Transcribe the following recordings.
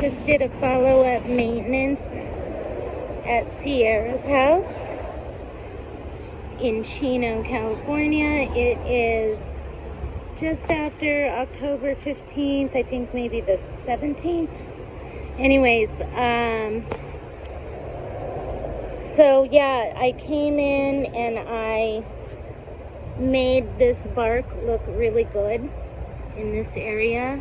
Just did a follow-up maintenance at Sierra's house in Chino, California. It is just after October 15th, I think maybe the 17th. Anyways, so yeah, I came in and I made this bark look really good in this area.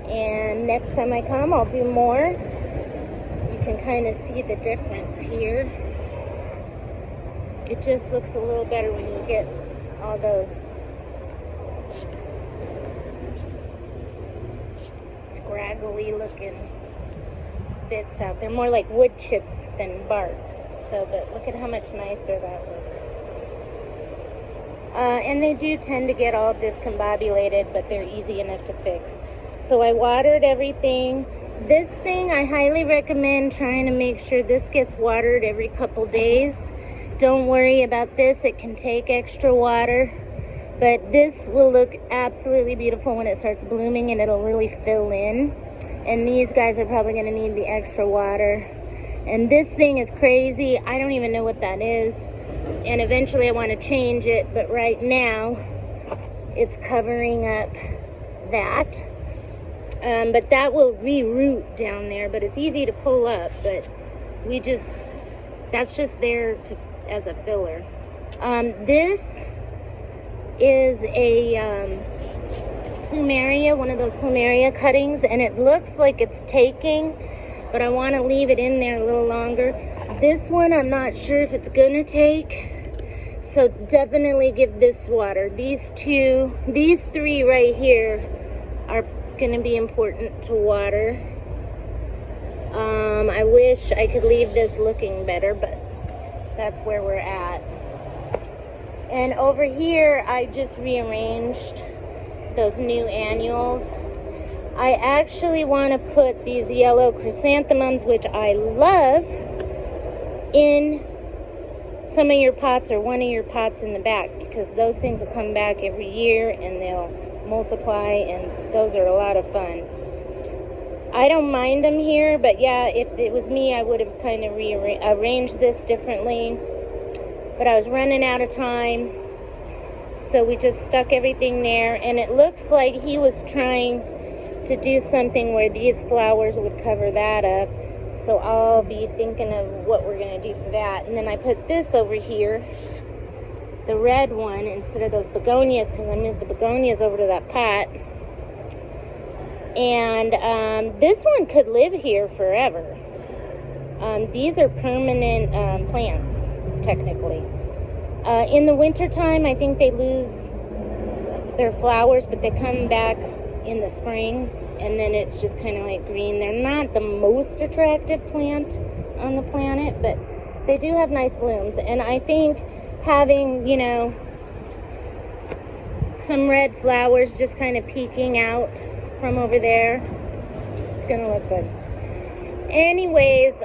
And next time I come, I'll do more. You can kind of see the difference here. It just looks a little better when you get all those scraggly looking bits out there. More like wood chips than bark. So, but look at how much nicer that looks. And they do tend to get all discombobulated, but they're easy enough to fix. So I watered everything. This thing, I highly recommend trying to make sure this gets watered every couple days. Don't worry about this. It can take extra water. But this will look absolutely beautiful when it starts blooming, and it'll really fill in. And these guys are probably going to need the extra water. And this thing is crazy. I don't even know what that is. And eventually I want to change it. But right now, it's covering up that. But that will re-root down there, but it's easy to pull up, but that's just there as a filler. This is a plumeria, one of those plumeria cuttings, and it looks like it's taking, but I want to leave it in there a little longer. This one, I'm not sure if it's gonna take, so definitely give this water. These three right here are going to be important to water. I wish I could leave this looking better, but that's where we're at. And over here, I just rearranged those new annuals. I actually want to put these yellow chrysanthemums, which I love, in some of your pots or one of your pots in the back, because those things will come back every year and they'll multiply, and those are a lot of fun. I don't mind them here, but yeah, if it was me, I would have kind of arranged this differently, but I was running out of time, so we just stuck everything there. And it looks like he was trying to do something where these flowers would cover that up, so I'll be thinking of what we're going to do for that. And then I put this over here, the red one, instead of those begonias, because I moved the begonias over to that pot. And this one could live here forever. These are permanent plants, technically. In the wintertime, I think they lose their flowers, but they come back in the spring, and then it's just kind of like green. They're not the most attractive plant on the planet, but they do have nice blooms. And I think having, you know, some red flowers just kind of peeking out from over there, it's gonna look good. Anyways,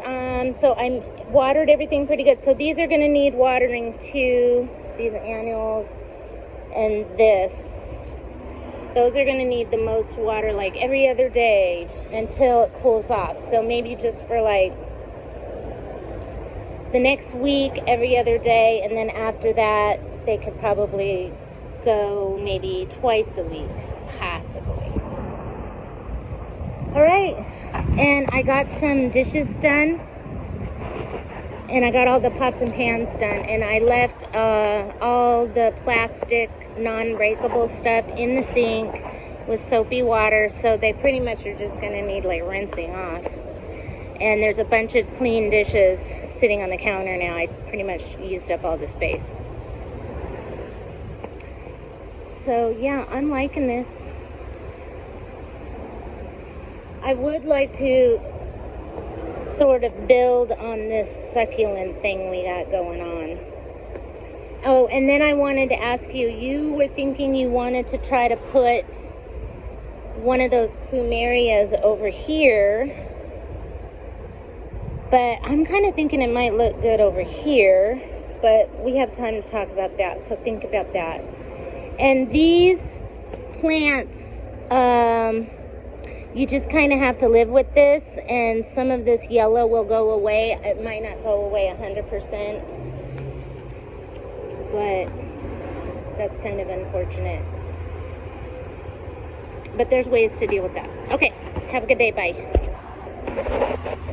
so I watered everything pretty good. So these are gonna need watering too, these annuals, and those are gonna need the most water, like every other day until it cools off. So maybe just for like the next week, every other day, and then after that, they could probably go maybe twice a week, possibly. All right, and I got some dishes done, and I got all the pots and pans done, and I left all the plastic non-breakable stuff in the sink with soapy water, so they pretty much are just gonna need like rinsing off. And there's a bunch of clean dishes sitting on the counter now. I pretty much used up all the space. So yeah, I'm liking this. I would like to sort of build on this succulent thing we got going on. Oh, and then I wanted to ask you, you were thinking you wanted to try to put one of those plumerias over here, but I'm kind of thinking it might look good over here, but we have time to talk about that, so think about that. And these plants, you just kind of have to live with this, and some of this yellow will go away. It might not go away 100%, but that's kind of unfortunate. But there's ways to deal with that. Okay, have a good day. Bye.